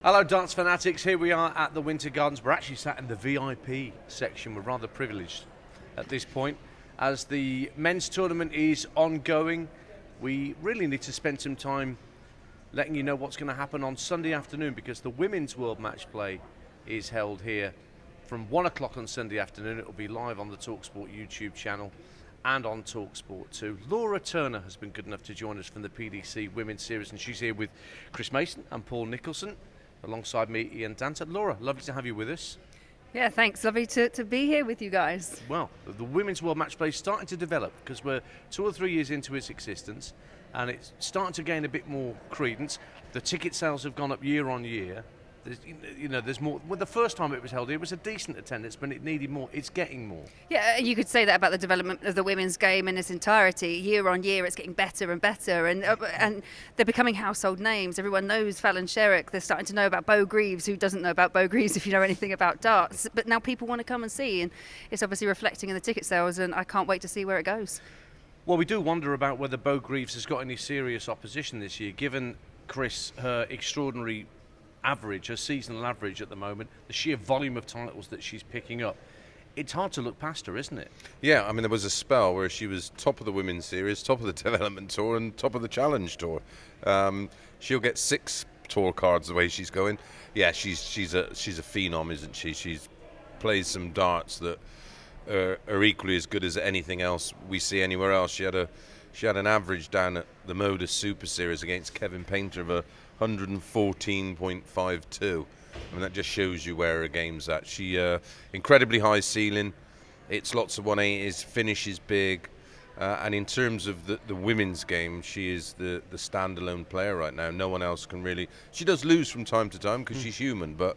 Hello darts fanatics, here we are at the Winter Gardens. We're actually sat in the VIP section. We're rather privileged at this point. As the men's tournament is ongoing, we really need to spend some time letting you know what's going to happen on Sunday afternoon, because the Women's World Matchplay is held here from 1 o'clock on Sunday afternoon. It will be live on the talkSPORT YouTube channel and on talkSPORT too. Laura Turner has been good enough to join us from the PDC Women's Series, and she's here with Chris Mason and Paul Nicholson. Alongside me, Ian Danter. Laura, lovely to have you with us. Yeah, thanks. Lovely to be here with you guys. Well, the Women's World Matchplay is starting to develop because we're 2 or 3 years into its existence, and it's starting to gain a bit more credence. The ticket sales have gone up year on year. There's more. Well, the first time it was held, it was a decent attendance, but it needed more. It's getting more. Yeah, you could say that about the development of the women's game in its entirety. Year on year, it's getting better and better, and they're becoming household names. Everyone knows Fallon Sherrock. They're starting to know about Greaves. Who doesn't know about Greaves if you know anything about darts? But now people want to come and see, and it's obviously reflecting in the ticket sales, and I can't wait to see where it goes. Well, we do wonder about whether Greaves has got any serious opposition this year, given, Chris, her extraordinary average, her seasonal average at the moment, the sheer volume of titles that she's picking up. It's hard to look past her, isn't it? Yeah, I mean, there was a spell where she was top of the Women's Series, top of the Development Tour, and top of the Challenge Tour. She'll get 6 tour cards the way she's going. Yeah, she's a phenom, isn't she? She's plays some darts that are equally as good as anything else we see anywhere else. She had an average down at the Modus Super Series against Kevin Painter of 114.52. I mean, that just shows you where her game's at. She incredibly high ceiling. It's lots of 180s, finishes big. And in terms of the women's game, she is the standalone player right now. No one else can really. She does lose from time to time because she's human, but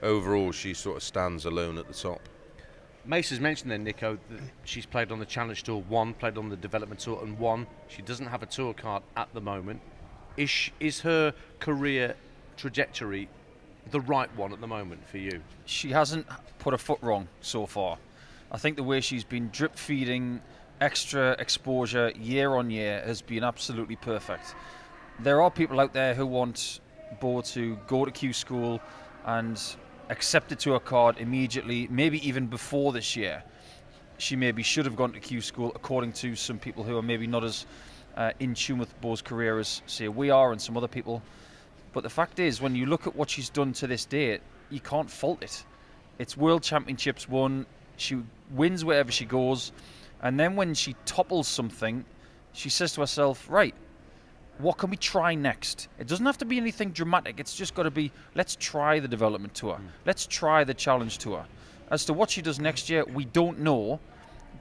overall she sort of stands alone at the top. Mace has mentioned then, Nico, that she's played on the Challenge Tour, played on the Development Tour and won. She doesn't have a tour card at the moment. Is her career trajectory the right one at the moment for you? She hasn't put a foot wrong so far. I think the way she's been drip feeding extra exposure year on year has been absolutely perfect. There are people out there who want Bo to go to Q school and accept it to her card immediately, maybe even before this year. She maybe should have gone to Q school, according to some people who are maybe not as in tune with Bo's career as, say, we are and some other people. But the fact is, when you look at what she's done to this date, you can't fault it. It's World Championships won. She wins wherever she goes. And then when she topples something, she says to herself, right, what can we try next? It doesn't have to be anything dramatic. It's just got to be, let's try the Development Tour. Let's try the Challenge Tour. As to what she does next year, we don't know.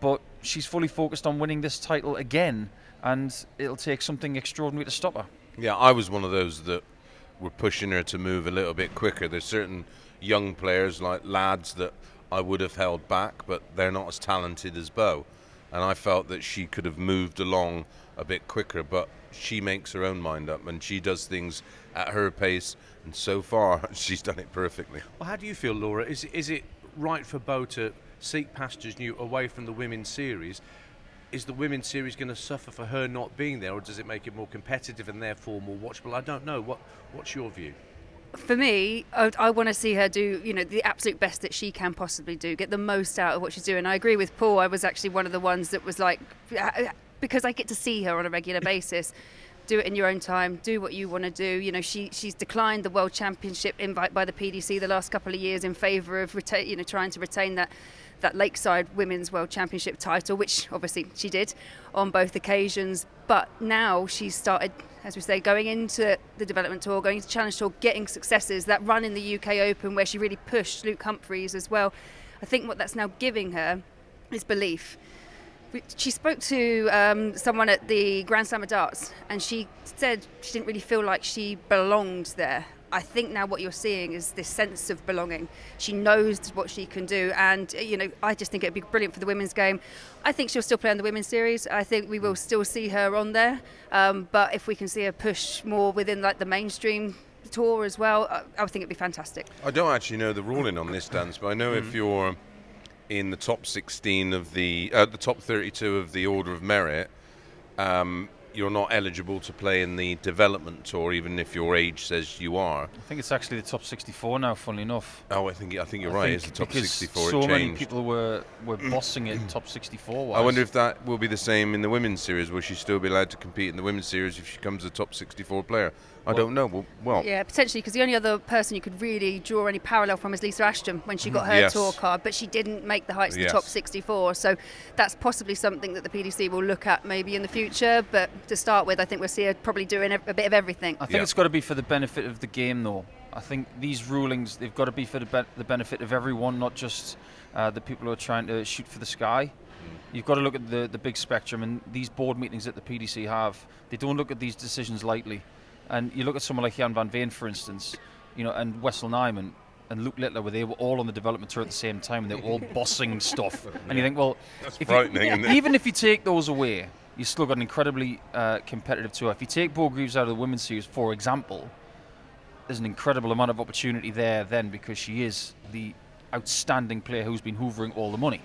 But she's fully focused on winning this title again. And it'll take something extraordinary to stop her. Yeah, I was one of those that were pushing her to move a little bit quicker. There's certain young players, like lads, that I would have held back, but they're not as talented as Bo. And I felt that she could have moved along a bit quicker, but she makes her own mind up and she does things at her pace, and so far she's done it perfectly. Well, how do you feel, Laura? Is it right for Bo to seek pastures new away from the Women's Series? Is the Women's Series going to suffer for her not being there, or does it make it more competitive and therefore more watchable? I don't know. What's your view? For me, I want to see her do, the absolute best that she can possibly do, get the most out of what she's doing. I agree with Paul. I was actually one of the ones that was like, because I get to see her on a regular basis, do it in your own time, do what you want to do. She's declined the World Championship invite by the PDC the last couple of years in favour of trying to retain that Lakeside Women's World Championship title, which obviously she did on both occasions. But now she's started, as we say, going into the Development Tour, going into Challenge Tour, getting successes. That run in the UK Open where she really pushed Luke Humphreys as well. I think what that's now giving her is belief. She spoke to someone at the Grand Slam of Darts, and she said she didn't really feel like she belonged there. I think now what you're seeing is this sense of belonging. She knows what she can do, and I just think it'd be brilliant for the women's game. I think she'll still play on the Women's Series. I think we will still see her on there, but if we can see her push more within like the mainstream tour as well, I would think it'd be fantastic. I don't actually know the ruling on this dance, but I know if you're in the top 16 of the top 32 of the Order of Merit, you're not eligible to play in the development tour, even if your age says you are. I think it's actually the top 64 now, funnily enough. Oh, I think you're right. It's the top because 64. So it many changed. people were bossing it top 64 wise. I wonder if that will be the same in the women's series. Will she still be allowed to compete in the women's series if she becomes a top 64 player? I don't know. Well, yeah, potentially, because the only other person you could really draw any parallel from is Lisa Ashton when she got her tour card, but she didn't make the heights of the top 64. So that's possibly something that the PDC will look at maybe in the future. But to start with, I think we'll see her probably doing a bit of everything. I think it's got to be for the benefit of the game, though. I think these rulings, they've got to be for the benefit of everyone, not just the people who are trying to shoot for the sky. You've got to look at the big spectrum, and these board meetings that the PDC have, they don't look at these decisions lightly. And you look at someone like Jan van Veen, for instance, and Wessel Nijman and Luke Littler, where they were all on the development tour at the same time, and they were all bossing stuff. And you think, well, that's frightening, isn't it? Even if you take those away, you've still got an incredibly competitive tour. If you take Bo Greaves out of the women's series, for example, there's an incredible amount of opportunity there then, because she is the outstanding player who's been hoovering all the money.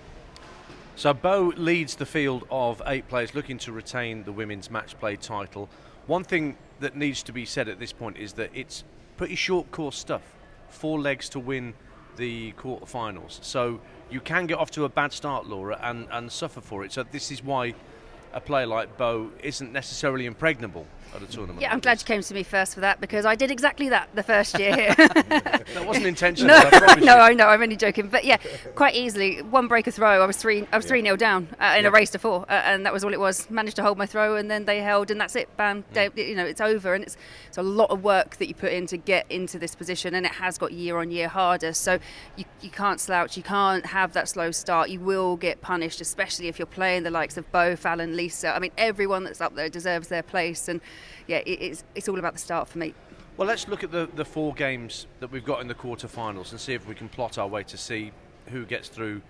So Bo leads the field of 8 players looking to retain the women's match play title. One thing that needs to be said at this point is that it's pretty short course stuff. 4 legs to win the quarterfinals. So you can get off to a bad start, Laura, and suffer for it. So this is why a player like Bo isn't necessarily impregnable at a tournament. Yeah, I'm glad you came to me first for that, because I did exactly that the first year here. That wasn't intentional. No, I promise no, you. I know, I'm only joking. But yeah, quite easily, one break a throw, I was 3-0 down in a race to 4, and that was all it was. Managed to hold my throw, and then they held, and that's it. Bam, it's over, and it's a lot of work that you put in to get into this position, and it has got year on year harder. So you can't slouch, you can't have that slow start. You will get punished, especially if you're playing the likes of Bo, Fallon, Lisa. I mean, everyone that's up there deserves their place, and yeah, it's all about the start for me. Well, let's look at the 4 games that we've got in the quarterfinals and see if we can plot our way to see who gets through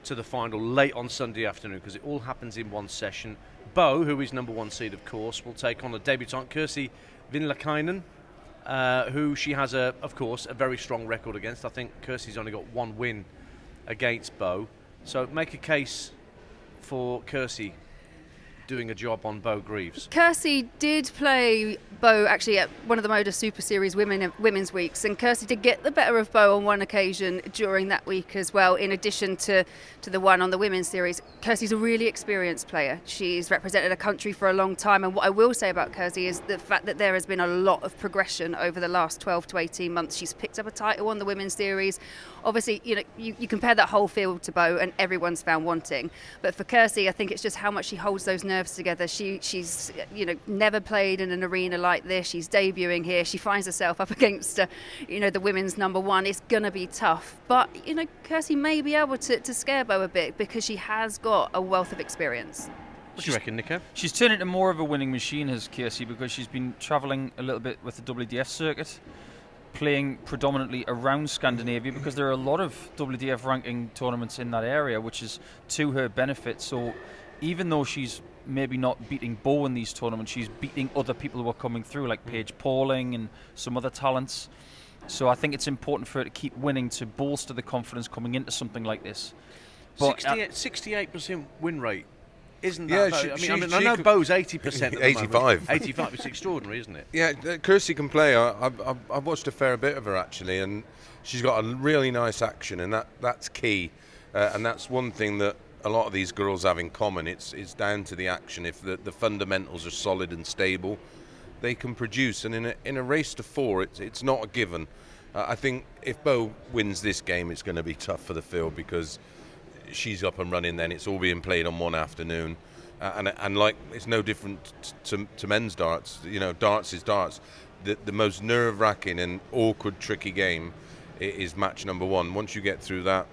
to the final late on Sunday afternoon, because it all happens in one session. Bo, who is number 1 seed, of course, will take on a debutant, Kirsty Vinlakainen, who she has, of course, a very strong record against. I think Kirsty's only got 1 win against Bo. So make a case for Kirsty doing a job on Bo Greaves. Kirsty did play Bo actually at one of the Moda Super Series women's weeks, and Kirsty did get the better of Bo on one occasion during that week as well, in addition to the one on the women's series. Kirsty's a really experienced player. She's represented a country for a long time, and what I will say about Kirsty is the fact that there has been a lot of progression over the last 12 to 18 months. She's picked up a title on the women's series. Obviously, you compare that whole field to Bo, and everyone's found wanting. But for Kirsty, I think it's just how much she holds those nerves together. She's never played in an arena like this. She's debuting here. She finds herself up against the women's number 1. It's gonna be tough, but Kirsty may be able to scare Bo a bit, because she has got a wealth of experience. What do you reckon, Nico? She's turned into more of a winning machine, has Kirsty, because she's been travelling a little bit with the WDF circuit, playing predominantly around Scandinavia, because there are a lot of WDF ranking tournaments in that area, which is to her benefit. So even though she's maybe not beating Bo in these tournaments, she's beating other people who are coming through, like Paige Pauling and some other talents. So I think it's important for her to keep winning to bolster the confidence coming into something like this. But 68% win rate. Isn't Yeah, that? I know Bo's 80% at the 85. moment. 85. It's extraordinary, isn't it? Yeah, Kirsty can play. I've watched a fair bit of her actually, and she's got a really nice action, and that's key. And that's one thing that a lot of these girls have in common. It's down to the action. If the fundamentals are solid and stable, they can produce. And in a race to 4, it's not a given. I think if Bo wins this game, it's going to be tough for the field, because she's up and running. Then it's all being played on one afternoon, and like it's no different to men's darts. Darts is darts. The most nerve-wracking and awkward, tricky game is match number 1. Once you get through that,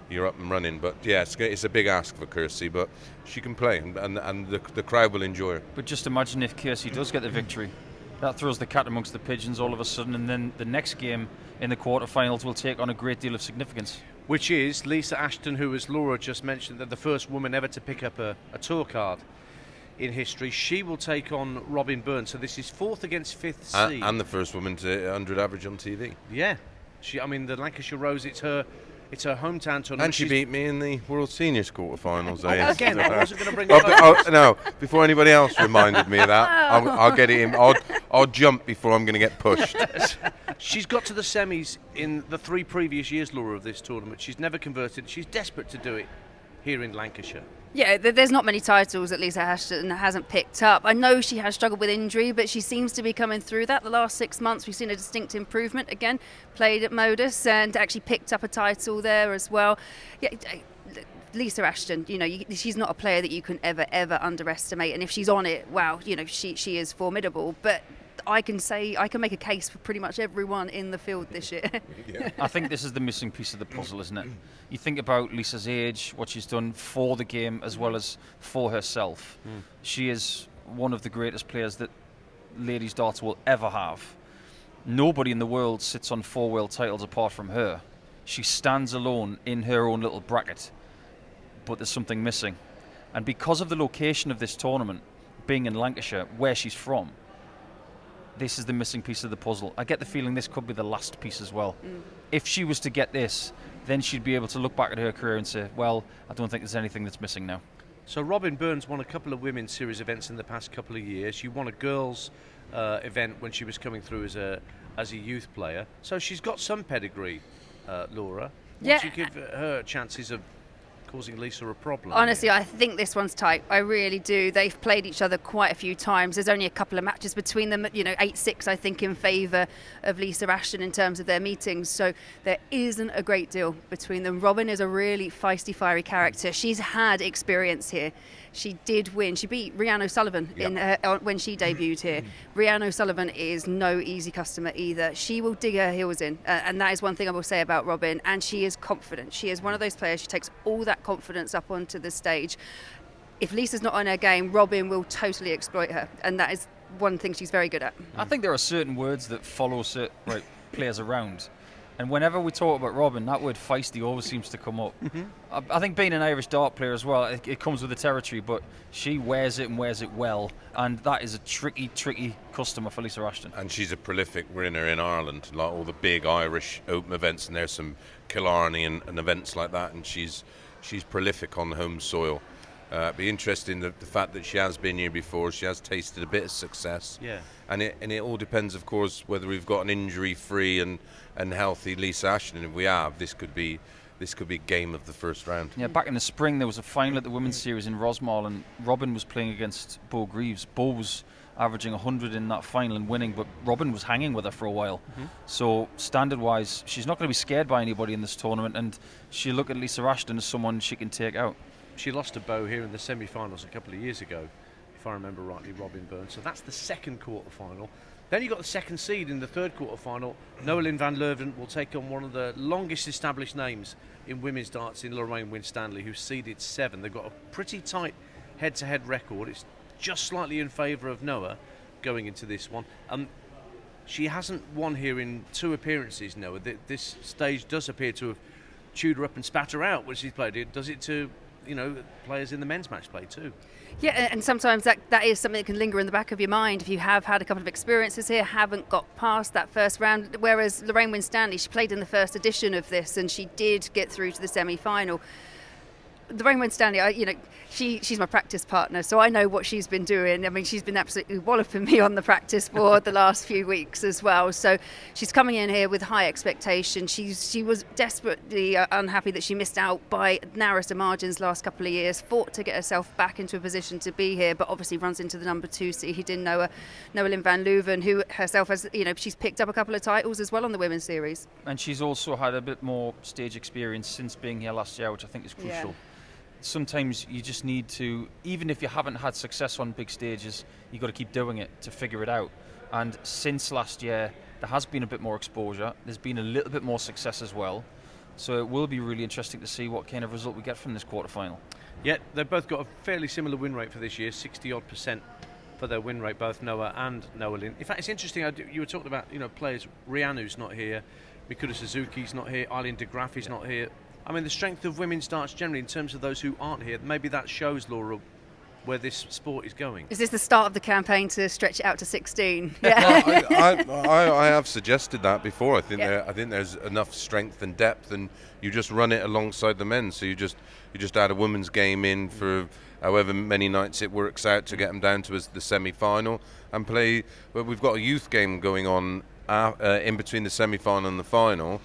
you're up and running. But yeah, it's a big ask for Kirsty, but she can play, and the crowd will enjoy her. But just imagine if Kirsty does get the victory. That throws the cat amongst the pigeons all of a sudden, and then the next game in the quarterfinals will take on a great deal of significance. Which is Lisa Ashton, who, as Laura just mentioned, that the first woman ever to pick up a tour card in history. She will take on Robin Burns. So this is 4th against 5th seed. And the first woman to 100 average on TV. Yeah. The Lancashire Rose, it's her It's her hometown tournament. And she beat me in the World Seniors quarterfinals. Again, I wasn't going to bring it up. No, before anybody else reminded me of that, I'll get it in. I'll jump before I'm going to get pushed. She's got to the semis in the 3 previous years, Laura, of this tournament. She's never converted. She's desperate to do it here in Lancashire. Yeah, there's not many titles that Lisa Ashton hasn't picked up. I know she has struggled with injury, but she seems to be coming through that. The last 6 months, we've seen a distinct improvement. Again, played at Modus and actually picked up a title there as well. Yeah, Lisa Ashton, she's not a player that you can ever underestimate. And if she's on it, wow, she is formidable. But I can make a case for pretty much everyone in the field this year. Yeah. I think this is the missing piece of the puzzle, isn't it? You think about Lisa's age, what she's done for the game as well as for herself. She is one of the greatest players that ladies darts will ever have. Nobody in the world sits on 4 world titles apart from her. She stands alone in her own little bracket, but there's something missing. And because of the location of this tournament, being in Lancashire, where she's from, this is the missing piece of the puzzle. I get the feeling this could be the last piece as well. If she was to get this, then she'd be able to look back at her career and say, well, I don't think there's anything that's missing now. So Robin Burns won a couple of women's series events in the past couple of years. She won a girls' event when she was coming through as a youth player. So she's got some pedigree, Laura. Yeah. Would you give her chances of causing Lisa a problem? Honestly, I think this one's tight. I really do. They've played each other quite a few times. There's only a couple of matches between them, 8-6, I think, in favour of Lisa Ashton in terms of their meetings. So there isn't a great deal between them. Robin is a really feisty, fiery character. She's had experience here. She did win. She beat Rhiannon O'Sullivan when she debuted here. Rhiannon O'Sullivan is no easy customer either. She will dig her heels in, and that is one thing I will say about Robin. And she is confident. She is one of those players. She takes all that confidence up onto the stage. If Lisa's not on her game, Robin will totally exploit her, and that is one thing she's very good at. I think there are certain words that follow certain players around. And whenever we talk about Robin, that word feisty always seems to come up. I think being an Irish dart player as well, it comes with the territory, but she wears it and wears it well. And that is a tricky customer for Lisa Ashton. And she's a prolific winner in Ireland, like all the big Irish Open events, and there's some Killarney and events like that, and she's prolific on the home soil. Be interesting the fact that she has been here before. She has tasted a bit of success. Yeah. And it all depends, of course, whether we've got an injury-free and healthy Lisa Ashton. And if we have, this could be game of the first round. Yeah, back in the spring there was a final at the women's series in Rosmar, and Robin was playing against Bo Greaves. Bo was averaging 100 in that final and winning, but Robin was hanging with her for a while. So standard-wise, she's not going to be scared by anybody in this tournament, and she'll look at Lisa Ashton as someone she can take out. She lost to Bo here in the semi-finals a couple of years ago, if I remember rightly, Robin Burns. So that's the second quarter-final. Then you've got the second seed in the third quarter-final. Noeline van Leuven will take on one of the longest established names in women's darts in Lorraine Winstanley, who's seeded 7. They've got a pretty tight head-to-head record. It's just slightly in favour of Noah going into this one. She hasn't won here in 2 appearances, Noah. This stage does appear to have chewed her up and spat her out when she's played it. Does it to players in the men's match play too? Yeah, and sometimes that is something that can linger in the back of your mind if you have had a couple of experiences here, haven't got past that first round. Whereas Lorraine Winstanley, she played in the first edition of this and she did get through to the semi-final. Lorraine Winstanley, she's my practice partner, so I know what she's been doing. I mean, she's been absolutely walloping me on the practice board the last few weeks as well. So she's coming in here with high expectation. She was desperately unhappy that she missed out by narrowest of margins last couple of years, fought to get herself back into a position to be here, but obviously runs into the number 2 seed in Noeline van Leuven, who herself has, she's picked up a couple of titles as well on the women's series. And she's also had a bit more stage experience since being here last year, which I think is crucial. Yeah. Sometimes you just need to, even if you haven't had success on big stages, you've got to keep doing it to figure it out. And since last year, there has been a bit more exposure. There's been a little bit more success as well. So it will be really interesting to see what kind of result we get from this quarterfinal. Yeah, they've both got a fairly similar win rate for this year, 60-odd% for their win rate, both Noah and Noeline. In fact, it's interesting, you were talking about players, Rhiannu's not here, Mikura Suzuki's not here, Eileen de Graaf is not here. I mean, the strength of women's darts generally in terms of those who aren't here, maybe that shows, Laura, where this sport is going. Is this the start of the campaign to stretch it out to 16? I have suggested that before. I think Yeah. I think there's enough strength and depth, and you just run it alongside the men. So you just add a women's game in for however many nights it works out to get them down to the semi-final and play. Well, we've got a youth game going on in between the semi-final and the final.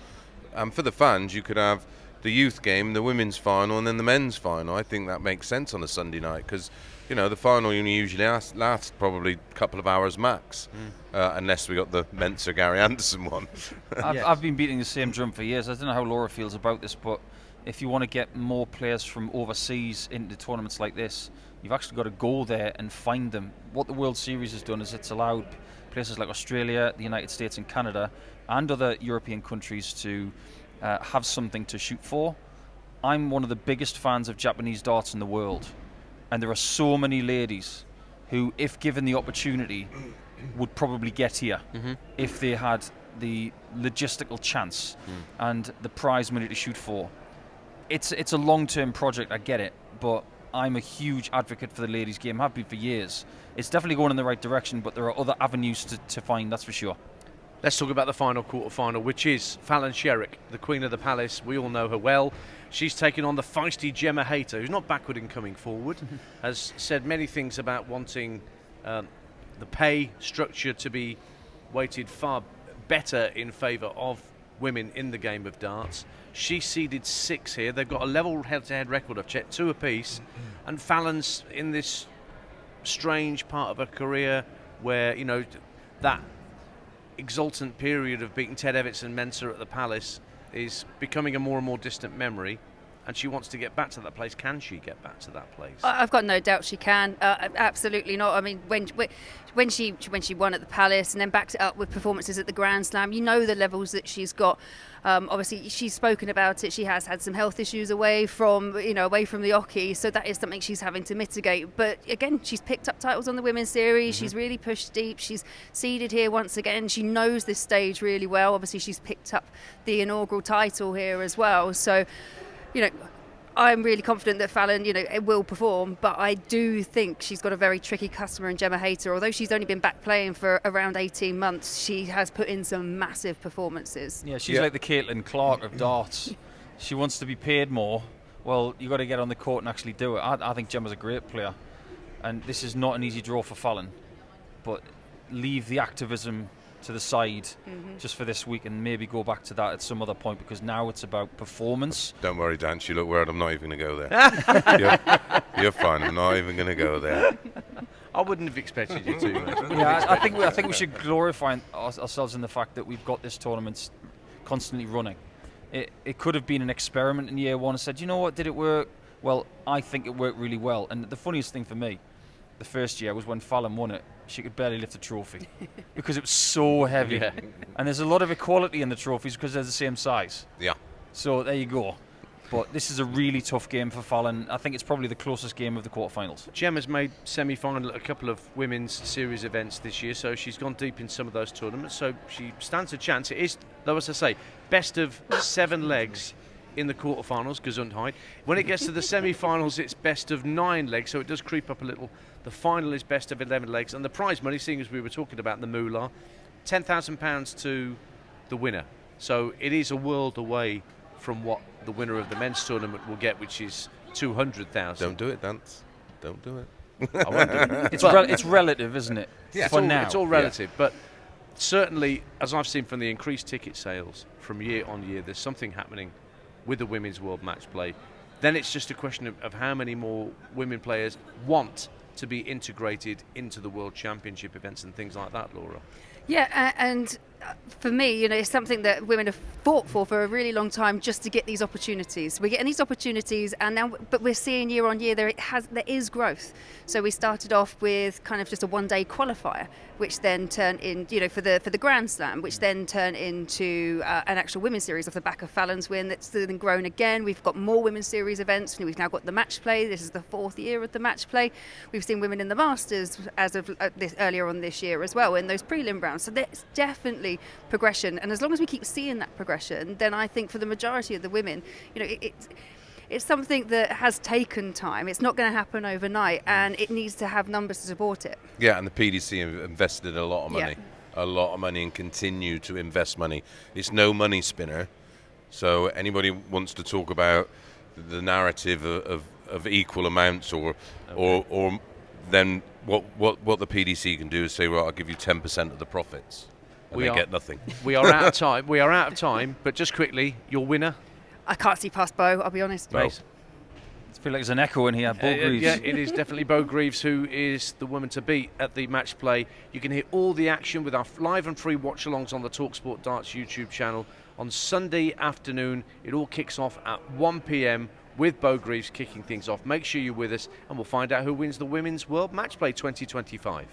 And for the fans, you could have the youth game, the women's final, and then the men's final. I think that makes sense on a Sunday night because, the final usually lasts probably a couple of hours max, unless we got the Mensa Gary Anderson one. I've been beating the same drum for years. I don't know how Laura feels about this, but if you want to get more players from overseas into tournaments like this, you've actually got to go there and find them. What the World Series has done is it's allowed places like Australia, the United States and Canada and other European countries to have something to shoot for. I'm one of the biggest fans of Japanese darts in the world, and there are so many ladies who, if given the opportunity, would probably get here if they had the logistical chance and the prize money to shoot for. It's a long-term project, I get it, but I'm a huge advocate for the ladies' game, have been for years. It's definitely going in the right direction, but there are other avenues to find, that's for sure. Let's talk about the final quarter-final, which is Fallon Sherrock, the Queen of the Palace. We all know her well. She's taken on the feisty Gemma Hayter, who's not backward in coming forward, has said many things about wanting the pay structure to be weighted far better in favour of women in the game of darts. She seeded 6 here. They've got a level head-to-head record, I've checked, 2 apiece. And Fallon's in this strange part of her career where, that exultant period of beating Ted Evans and Mensa at the Palace is becoming a more and more distant memory, and she wants to get back to that place. Can she get back to that place? I've got no doubt she can. Absolutely not. I mean, when she won at the Palace and then backed it up with performances at the Grand Slam, the levels that she's got. Obviously, she's spoken about it. She has had some health issues away from the Oki, so that is something she's having to mitigate. But again, she's picked up titles on the Women's Series. She's really pushed deep. She's seeded here once again. She knows this stage really well. Obviously, she's picked up the inaugural title here as well. So, I'm really confident that Fallon, it will perform, but I do think she's got a very tricky customer in Gemma Hayter. Although she's only been back playing for around 18 months, she has put in some massive performances. Yeah, she's like the Caitlin Clark of darts. She wants to be paid more. Well, you've got to get on the court and actually do it. I think Gemma's a great player, and this is not an easy draw for Fallon, but leave the activism to the side just for this week and maybe go back to that at some other point, because now it's about performance. Don't worry, Dan, you look worried. I'm not even going to go there. You're fine. I'm not even going to go there. I wouldn't have expected you to. Yeah, I think we should glorify ourselves in the fact that we've got this tournament constantly running. It could have been an experiment in year one and said, you know what, did it work? Well, I think it worked really well. And the funniest thing for me, the first year, was when Fallon won it. She could barely lift a trophy because it was so heavy. Yeah. And there's a lot of equality in the trophies because they're the same size. Yeah. So there you go. But this is a really tough game for Fallon. I think it's probably the closest game of the quarterfinals. Gemma's made semi-final at a couple of women's series events this year, so she's gone deep in some of those tournaments, so she stands a chance. It is, though, as I say, best of 7 legs in the quarterfinals, Gesundheit. When it gets to the semi-finals, it's best of 9 legs, so it does creep up a little. The final is best of 11 legs, and the prize money, seeing as we were talking about the moolah, £10,000 to the winner. So it is a world away from what the winner of the men's tournament will get, which is 200,000. Don't do it, Dance. Don't do it. I won't do it. It's relative, isn't it? Yeah, it's all relative, but certainly, as I've seen from the increased ticket sales from year on year, there's something happening with the Women's World Match Play. Then it's just a question of how many more women players want to be integrated into the World Championship events and things like that, Laura. Yeah, and for me, it's something that women have fought for a really long time, just to get these opportunities. We're getting these opportunities, and now, but we're seeing year on year there is growth. So we started off with kind of just a one-day qualifier, which then turned in, for the Grand Slam, which then turned into an actual women's series off the back of Fallon's win. That's then grown again. We've got more women's series events. We've now got the match play. This is the 4th year of the match play. We've seen women in the Masters as of earlier on this year as well in those prelim rounds. So there's definitely progression, and as long as we keep seeing that progression, then I think for the majority of the women, it's something that has taken time. It's not going to happen overnight, and it needs to have numbers to support it. Yeah, and the PDC have invested a lot of money. Yeah. A lot of money, and continue to invest money. It's no money spinner. So anybody wants to talk about the narrative of equal amounts or then what the PDC can do is say, well, I'll give you 10% of the profits. And they get nothing. We are out of time. We are out of time. But just quickly, your winner? I can't see past Bo, I'll be honest. No. I feel like there's an echo in here. Bo Greaves. Yeah, it is definitely Bo Greaves who is the woman to beat at the match play. You can hear all the action with our live and free watch-alongs on the talkSPORT Darts YouTube channel on Sunday afternoon. It all kicks off at 1 p.m. with Bo Greaves kicking things off. Make sure you're with us, and we'll find out who wins the Women's World Match Play 2025.